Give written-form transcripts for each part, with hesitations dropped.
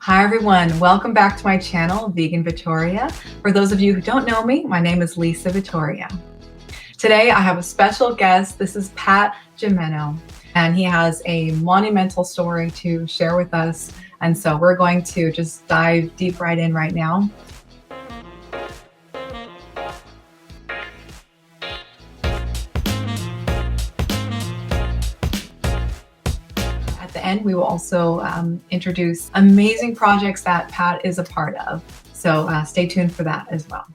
Hi everyone, welcome back to my channel, Vegan Vittoria. For those of you who don't know me, my name is Lisa Vittoria. Today I have a special guest. This is Pat Gimeno, and he has a monumental story to share with us. And so we're going to just dive deep right in right now. At the end, we will also introduce amazing projects that Pat is a part of. So stay tuned for that as well.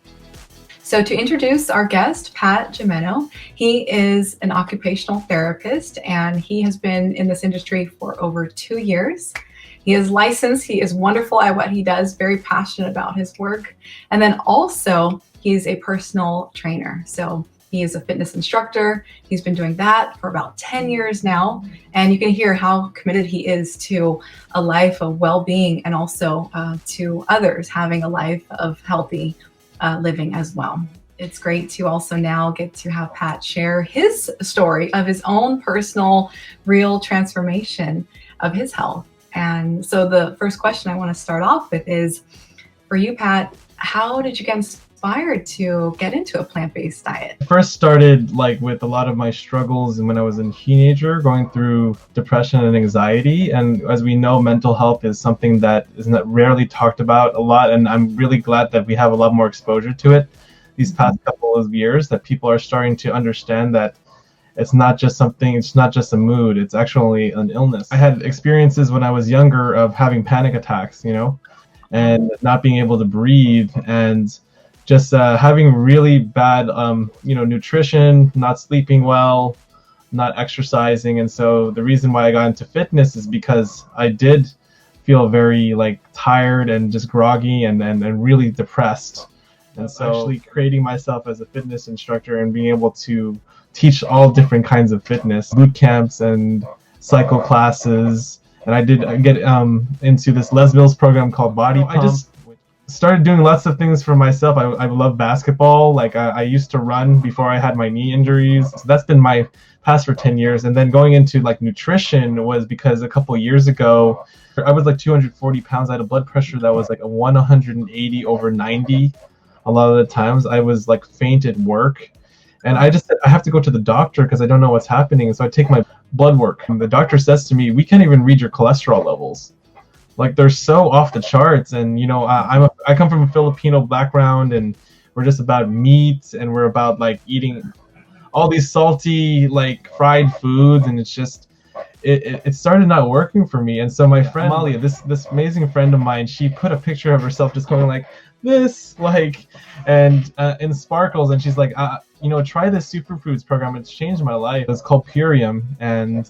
So to introduce our guest, Pat Gimeno, he is an occupational therapist and he has been in this industry for over 2 years. He is licensed, he is wonderful at what he does, very passionate about his work. And then also he's a personal trainer. So he is a fitness instructor. He's been doing that for about 10 years now. And you can hear how committed he is to a life of well-being and also to others having a life of healthy living as well. It's great to also now get to have Pat share his story of his own personal, real transformation of his health. And so the first question I want to start off with is, for you, Pat, how did you get inspired to get into a plant-based diet? I first started with a lot of my struggles when I was a teenager, going through depression and anxiety. And as we know, mental health is something that is not rarely talked about a lot. And I'm really glad that we have a lot more exposure to it these past couple of years, that people are starting to understand that it's not just something, it's not just a mood, it's actually an illness. I had experiences when I was younger of having panic attacks, and not being able to breathe, and just having really bad, nutrition, not sleeping well, not exercising. And so the reason why I got into fitness is because I did feel very tired and just groggy and really depressed. And so actually creating myself as a fitness instructor and being able to teach all different kinds of fitness, boot camps and cycle classes. And I did get into this Les Mills program called Body Pump. I just started doing lots of things for myself. I love basketball. I used to run before I had my knee injuries. So that's been my past for 10 years. And then going into nutrition was because a couple years ago, I was 240 pounds. I had a blood pressure that was a 180/90. A lot of the times I was faint at work. And I have to go to the doctor because I don't know what's happening. And so I take my blood work. And the doctor says to me, we can't even read your cholesterol levels. They're so off the charts. And, I come from a Filipino background, and we're just about meat, and we're about eating all these salty, fried foods. And it's just, it started not working for me. And so my friend, Amalia, this amazing friend of mine, she put a picture of herself just going this, and in sparkles, and she's try this superfoods program. It's changed my life. It's called Purium, and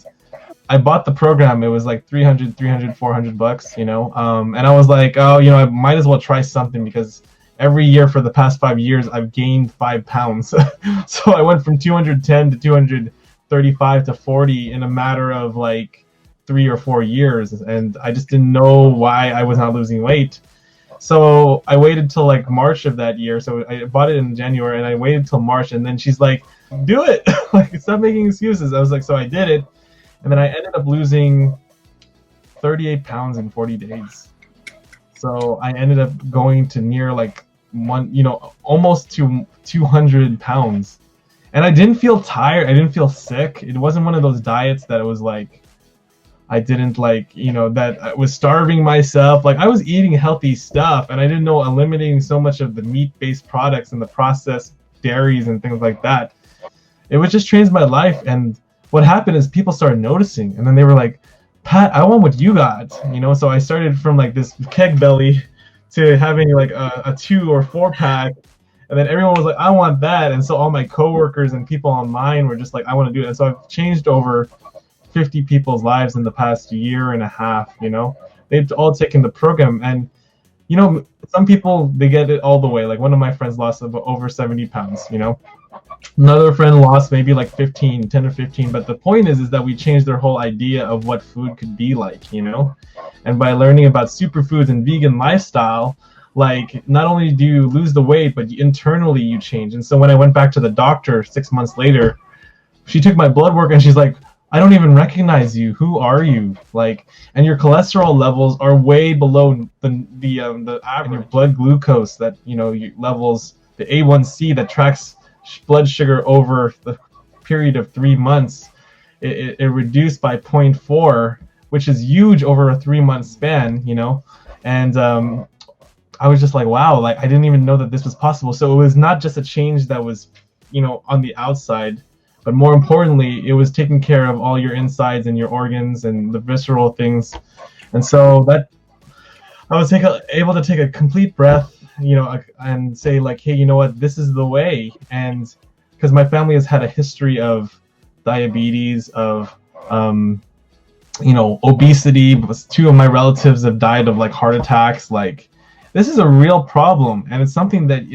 I bought the program. It was $300, $400, and I was I might as well try something, because every year for the past 5 years I've gained 5 pounds. So I went from 210 to 235 to 40 in a matter of 3 or 4 years, and I just didn't know why I was not losing weight. So I waited till March of that year. So I bought it in January, and I waited till March, and then she's do it. Stop making excuses. I was so I did it. And then I ended up losing 38 pounds in 40 days. So I ended up going to near almost to 200 pounds. And I didn't feel tired. I didn't feel sick. It wasn't one of those diets that it was I didn't that I was starving myself. I was eating healthy stuff, and I didn't know eliminating so much of the meat-based products and the processed dairies and things like that. It would just change my life. And what happened is people started noticing, and then they were Pat, I want what you got, So I started from this keg belly to having a 2 or 4 pack, and then everyone was I want that. And so all my coworkers and people online were just I want to do it. And so I've changed over 50 people's lives in the past year and a half. They've all taken the program, and some people, they get it all the way. One of my friends lost over 70 pounds. Another friend lost maybe 10 or 15. But the point is that we changed their whole idea of what food could be and by learning about superfoods and vegan lifestyle, not only do you lose the weight, but internally you change. And so when I went back to the doctor 6 months later, she took my blood work, and she's I don't even recognize you. Who are you? Like, and your cholesterol levels are way below the average. And your blood glucose that levels, the A1C that tracks blood sugar over the period of 3 months, it reduced by zero point 0.4, which is huge over a 3-month span. And I was just like, wow, like I didn't even know that this was possible. So it was not just a change that was, on the outside, but more importantly, it was taking care of all your insides and your organs and the visceral things. And so that I was able to take a complete breath, and say like, hey, you know what, this is the way. And because my family has had a history of diabetes, of obesity. Two of my relatives have died of like heart attacks. Like, this is a real problem, and it's something that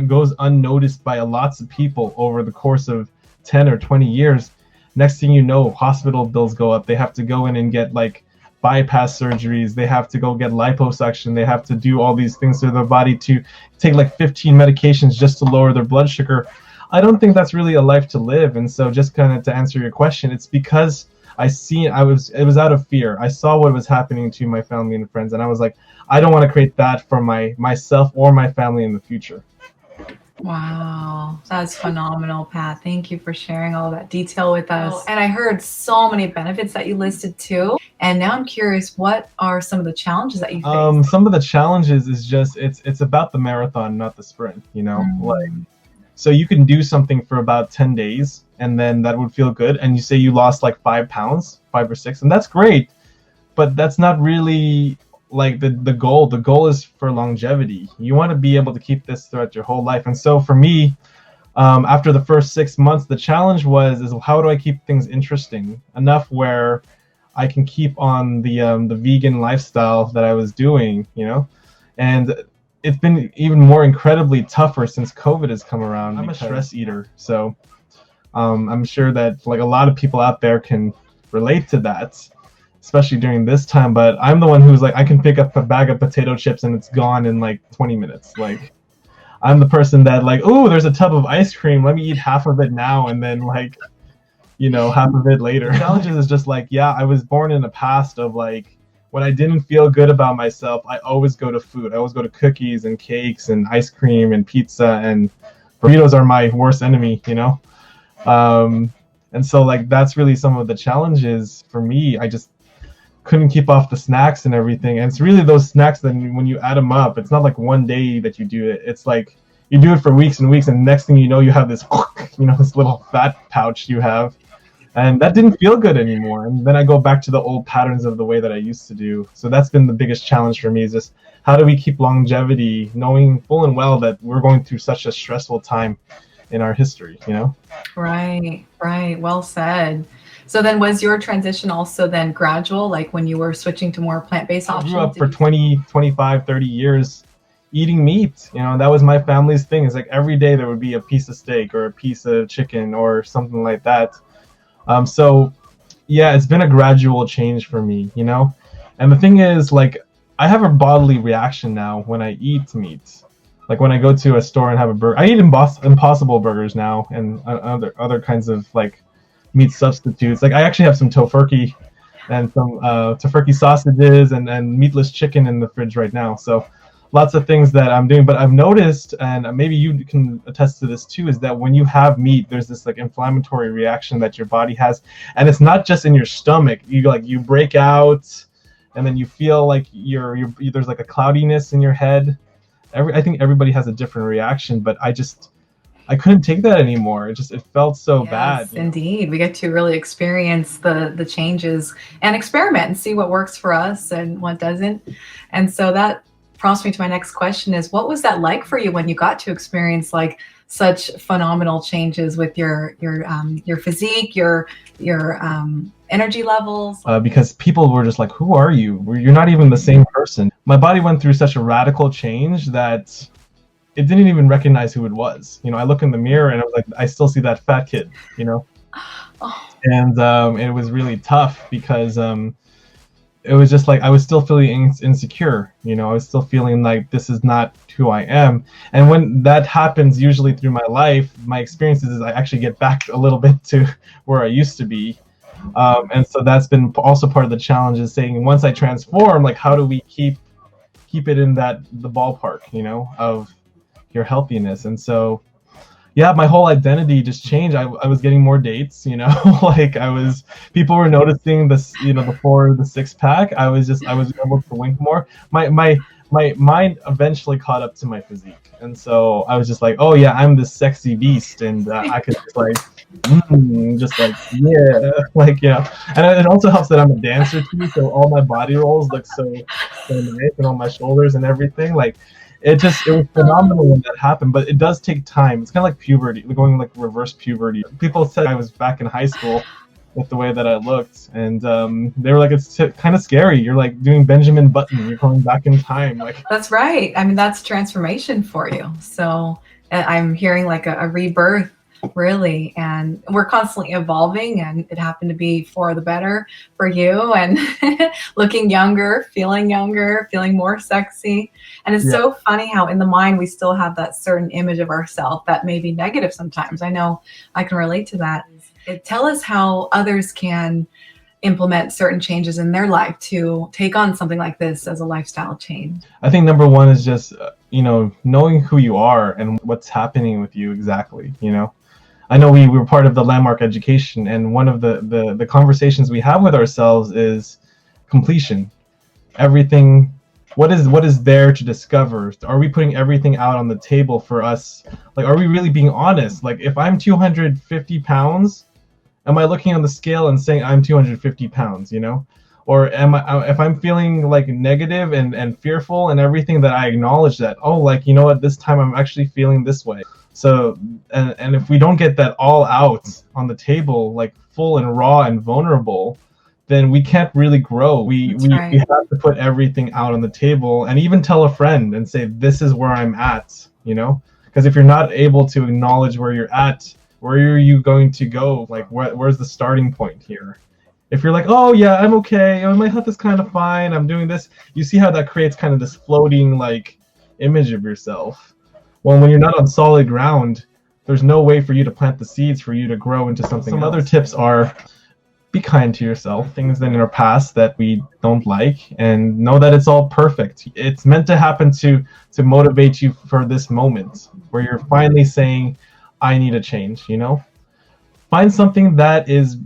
goes unnoticed by lots of people over the course of 10 or 20 years. Next thing you know, hospital bills go up. They have to go in and get like bypass surgeries. They have to go get liposuction. They have to do all these things to their body, to take like 15 medications just to lower their blood sugar. I don't think that's really a life to live. And so, just kind of to answer your question, it's because it was out of fear. I saw what was happening to my family and friends, and I was like, I don't want to create that for myself or my family in the future. Wow, that's phenomenal, Pat. Thank you for sharing all that detail with us. And I heard so many benefits that you listed too. And now I'm curious, what are some of the challenges that you face? Some of the challenges is just it's about the marathon, not the sprint. Like, so you can do something for about 10 days, and then that would feel good. And you say you lost like 5 pounds, 5 or 6, and that's great. But that's not really like the goal. The goal is for longevity. You want to be able to keep this throughout your whole life. And so for me, after the first 6 months, the challenge is how do I keep things interesting enough where I can keep on the vegan lifestyle that I was doing, and it's been even more incredibly tougher since COVID has come around. I'm a stress eater, so I'm sure that like a lot of people out there can relate to that, especially during this time. But I'm the one who's like, I can pick up a bag of potato chips and it's gone in like 20 minutes. Like, I'm the person that like, oh, there's a tub of ice cream, let me eat half of it now and then like, half of it later. The challenges is just like, yeah, I was born in a past of like, when I didn't feel good about myself, I always go to food. I always go to cookies and cakes and ice cream and pizza, and burritos are my worst enemy, and so like that's really some of the challenges for me. I just couldn't keep off the snacks and everything. And it's really those snacks that when you add them up, it's not like one day that you do it. It's like you do it for weeks and weeks, and next thing you know, you have this, this little fat pouch you have. And that didn't feel good anymore. And then I go back to the old patterns of the way that I used to do. So that's been the biggest challenge for me, is just how do we keep longevity, knowing full and well that we're going through such a stressful time in our history, Right. Well said. So then was your transition also then gradual, like when you were switching to more plant-based options? I grew up for 20, 25, 30 years eating meat. That was my family's thing. It's like every day there would be a piece of steak or a piece of chicken or something like that. So yeah, it's been a gradual change for me, and the thing is, like, I have a bodily reaction now when I eat meat. Like when I go to a store and have a burger, I eat Impossible burgers now and other kinds of like meat substitutes. Like I actually have some tofurkey and some tofurkey sausages and meatless chicken in the fridge right now. So lots of things that I'm doing. But I've noticed, and maybe you can attest to this too, is that when you have meat, there's this like inflammatory reaction that your body has, and it's not just in your stomach. You break out, and then you feel like there's like a cloudiness in your head. I think everybody has a different reaction, but I couldn't take that anymore. It felt so bad. Indeed. We get to really experience the changes and experiment and see what works for us and what doesn't. And so that prompts me to my next question is, what was that like for you when you got to experience like such phenomenal changes with your physique, your energy levels? Because people were just like, who are you? You're not even the same person. My body went through such a radical change that it didn't even recognize who it was. I look in the mirror and I was like, I still see that fat kid, Oh. And it was really tough because it was just like I was still feeling insecure. I was still feeling like this is not who I am. And when that happens, usually through my life, my experiences is I actually get back a little bit to where I used to be. And so that's been also part of the challenge, is saying once I transform, like how do we keep it in the ballpark, of your healthiness. And so yeah, my whole identity just changed. I was getting more dates, like people were noticing this, before the six pack, I was able to wink more. My mind eventually caught up to my physique. And so I was just like, oh yeah, I'm this sexy beast. And I could just like, just like, yeah, like, and it also helps that I'm a dancer too. So all my body rolls look so nice, and on my shoulders and everything. Like, it was phenomenal when that happened, but it does take time. It's kind of like puberty, going like reverse puberty. People said I was back in high school with the way that I looked, and they were like, it's kind of scary. You're like doing Benjamin Button. You're going back in time. Like, that's right. I mean, that's transformation for you. So I'm hearing like a rebirth, really, and we're constantly evolving, and it happened to be for the better for you, and looking younger, feeling more sexy. And it's so funny how in the mind we still have that certain image of ourselves that may be negative sometimes. I know I can relate to that. Tell us how others can implement certain changes in their life to take on something like this as a lifestyle change. I think number one is just knowing who you are and what's happening with you exactly. I know we were part of the Landmark Education, and one of the conversations we have with ourselves is completion. Everything, what is there to discover? Are we putting everything out on the table for us? Like, are we really being honest? Like, if I'm 250 pounds, am I looking on the scale and saying I'm 250 pounds, Or if I'm feeling like negative and fearful and everything, that I acknowledge that, oh, like, you know what, this time I'm actually feeling this way. So, and if we don't get that all out on the table, like full and raw and vulnerable, then we can't really grow. We have to put everything out on the table, and even tell a friend and say, this is where I'm at, because if you're not able to acknowledge where you're at, where are you going to go? Like, where's the starting point here? If you're like, oh yeah, I'm okay, my health is kind of fine, I'm doing this, you see how that creates kind of this floating like image of yourself. Well, when you're not on solid ground, there's no way for you to plant the seeds for you to grow into something else. Some other tips are, be kind to yourself. Things in our past that we don't like, and know that it's all perfect. It's meant to happen to motivate you for this moment where you're finally saying, I need a change, Find something that is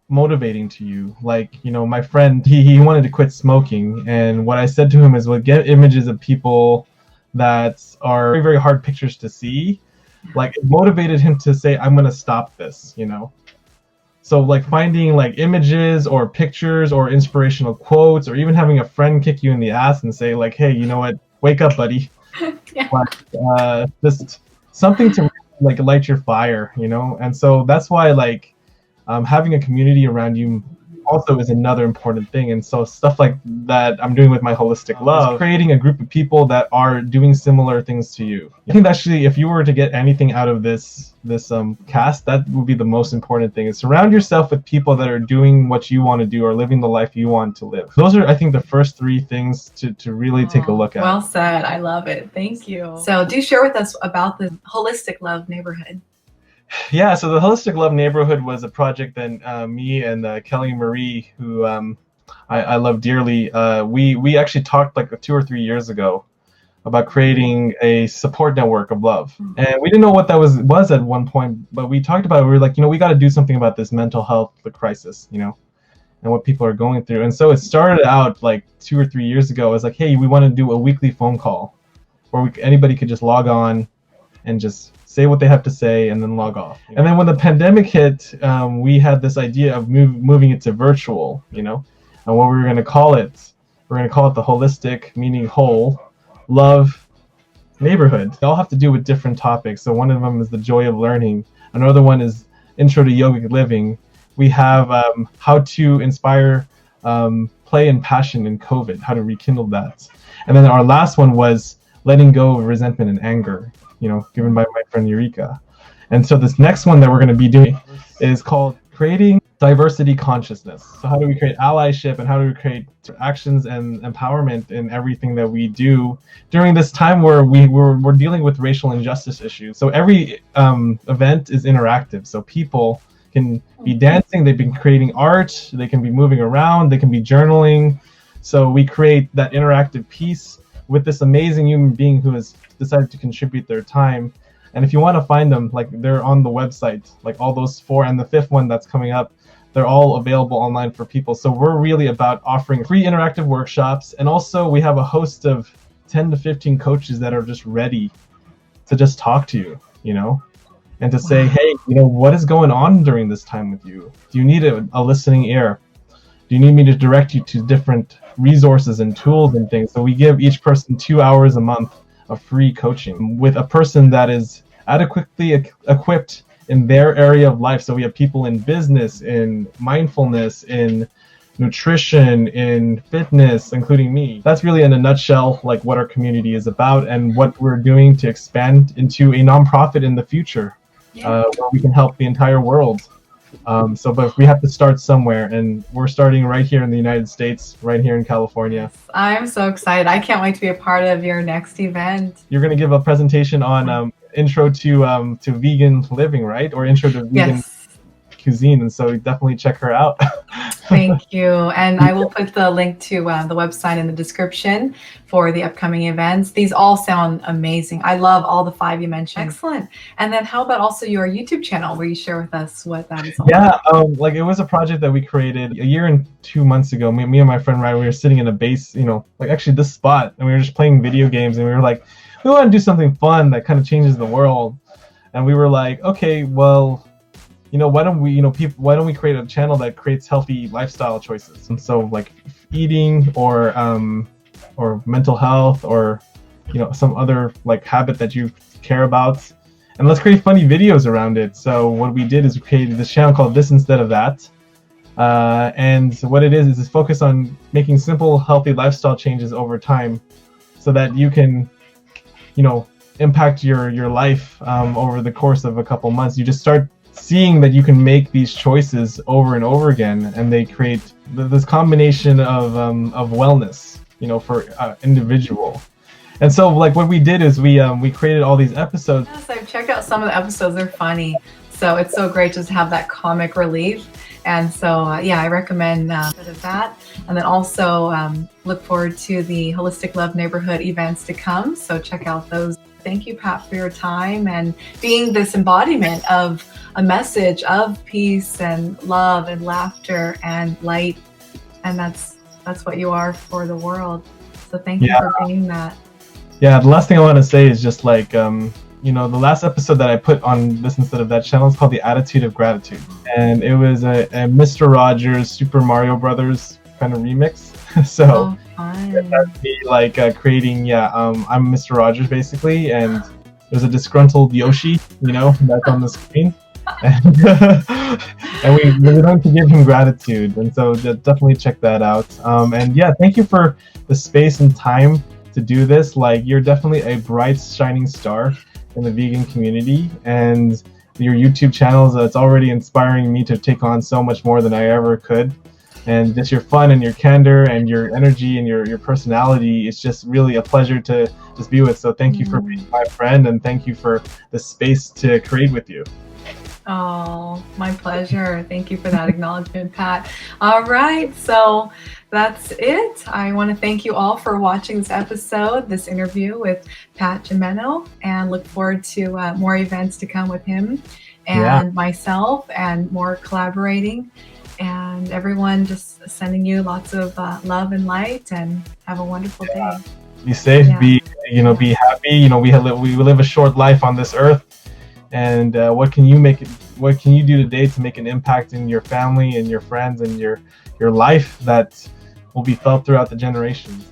motivating to you. Like, my friend, he wanted to quit smoking, and what I said to him is, well, get images of people that are very, very hard pictures to see. Like, it motivated him to say, I'm gonna stop this, So like finding like images or pictures or inspirational quotes, or even having a friend kick you in the ass and say like, hey, you know what, wake up, buddy. Yeah. Like, just something to like light your fire, And so that's why like having a community around you also is another important thing. And so stuff like that I'm doing with my holistic love, creating a group of people that are doing similar things to you. I think actually, if you were to get anything out of this cast, that would be the most important thing, is surround yourself with people that are doing what you want to do or living the life you want to live. Those are, I think, the first three things to really take a look at. Well said. I love it. Thank you. So do share with us about the Holistic Love Neighborhood. Yeah, so the Holistic Love Neighborhood was a project that me and Kelly Marie, who I love dearly, we actually talked like 2 or 3 years ago about creating a support network of love. And we didn't know what that was at one point, but we talked about it. We were like, we got to do something about this mental health crisis, and what people are going through. And so it started out like 2 or 3 years ago. It was like, hey, we want to do a weekly phone call where anybody could just log on and just say what they have to say and then log off. And then when the pandemic hit, we had this idea of moving it to virtual, and what we were going to call it, we're going to call it the Holistic, meaning whole, Love Neighborhood. They all have to do with different topics. So one of them is the joy of learning. Another one is Intro to Yogic Living. We have how to inspire play and passion in COVID, how to rekindle that. And then our last one was letting go of resentment and anger, given by my friend Eureka. And so this next one that we're going to be doing is called Creating Diversity Consciousness. So how do we create allyship, and how do we create actions and empowerment in everything that we do during this time where we're dealing with racial injustice issues. So every event is interactive. So people can be dancing, they can be creating art, they can be moving around, they can be journaling. So we create that interactive piece with this amazing human being who has decided to contribute their time. And if you want to find them, like, they're on the website, like all those four, and the fifth one that's coming up, they're all available online for people. So we're really about offering free interactive workshops. And also we have a host of 10 to 15 coaches that are just ready to just talk to you, you know, and to say, hey, you know, what is going on during this time with you? Do you need a listening ear? Do you need me to direct you to different resources and tools and things? So we give each person 2 hours a month of free coaching with a person that is adequately equipped in their area of life. So we have people in business, in mindfulness, in nutrition, in fitness, including me. That's really in a nutshell like what our community is about and what we're doing to expand into a nonprofit in the future, where we can help the entire world. But we have to start somewhere, and we're starting right here in the United States, right here in California. I'm so excited. I can't wait to be a part of your next event. You're going to give a presentation on intro to vegan living, right? Or intro to vegan cuisine, and so definitely check her out. Thank you. And I will put the link to the website in the description for the upcoming events. These all sound amazing. I love all the 5 you mentioned. Excellent. And then how about also your YouTube channel where you share with us what that is all about? Like, it was a project that we created a year and 2 months ago. Me and my friend Ryan, we were sitting in a base, you know, like actually this spot, and we were just playing video games, and we were like, we want to do something fun that kind of changes the world. And we were like, okay, well, you know, why don't we create a channel that creates healthy lifestyle choices? And so, like, eating or mental health, or, you know, some other like habit that you care about, and let's create funny videos around it. So what we did is we created this channel called This Instead of That, and what it is it's focused on making simple, healthy lifestyle changes over time, so that you can, you know, impact your life over the course of a couple months. You just start seeing that you can make these choices over and over again, and they create this combination of wellness, you know, for individual. And so, like, what we did is we created all these episodes. Yes, I've checked out some of the episodes. They're funny, so it's so great just to have that comic relief. And so, yeah, I recommend a bit of that. And then also look forward to the Holistic Love Neighborhood events to come. So check out those. Thank you, Pat, for your time and being this embodiment of a message of peace and love and laughter and light. And that's what you are for the world. So thank you for being that. Yeah, the last thing I want to say is just like, you know, the last episode that I put on This Instead of That channel is called The Attitude of Gratitude. And it was a Mr. Rogers Super Mario Brothers kind of remix. So that's me, like, creating, I'm Mr. Rogers basically, and there's a disgruntled Yoshi, you know, that's on the screen. And we're going to give him gratitude, and so definitely check that out. And yeah, thank you for the space and time to do this. Like, you're definitely a bright, shining star in the vegan community, and your YouTube channels, it's already inspiring me to take on so much more than I ever could. And just your fun and your candor and your energy and your personality, it's just really a pleasure to just be with. So thank you for being my friend, and thank you for the space to create with you. Oh, my pleasure. Thank you for that acknowledgement, Pat. All right, so that's it. I want to thank you all for watching this episode, this interview with Pat Gimeno, and look forward to more events to come with him and myself, and more collaborating. And everyone, just sending you lots of love and light, and have a wonderful day. Be safe, be happy. You know, we live a short life on this earth, and what can you do today to make an impact in your family and your friends and your life that will be felt throughout the generations?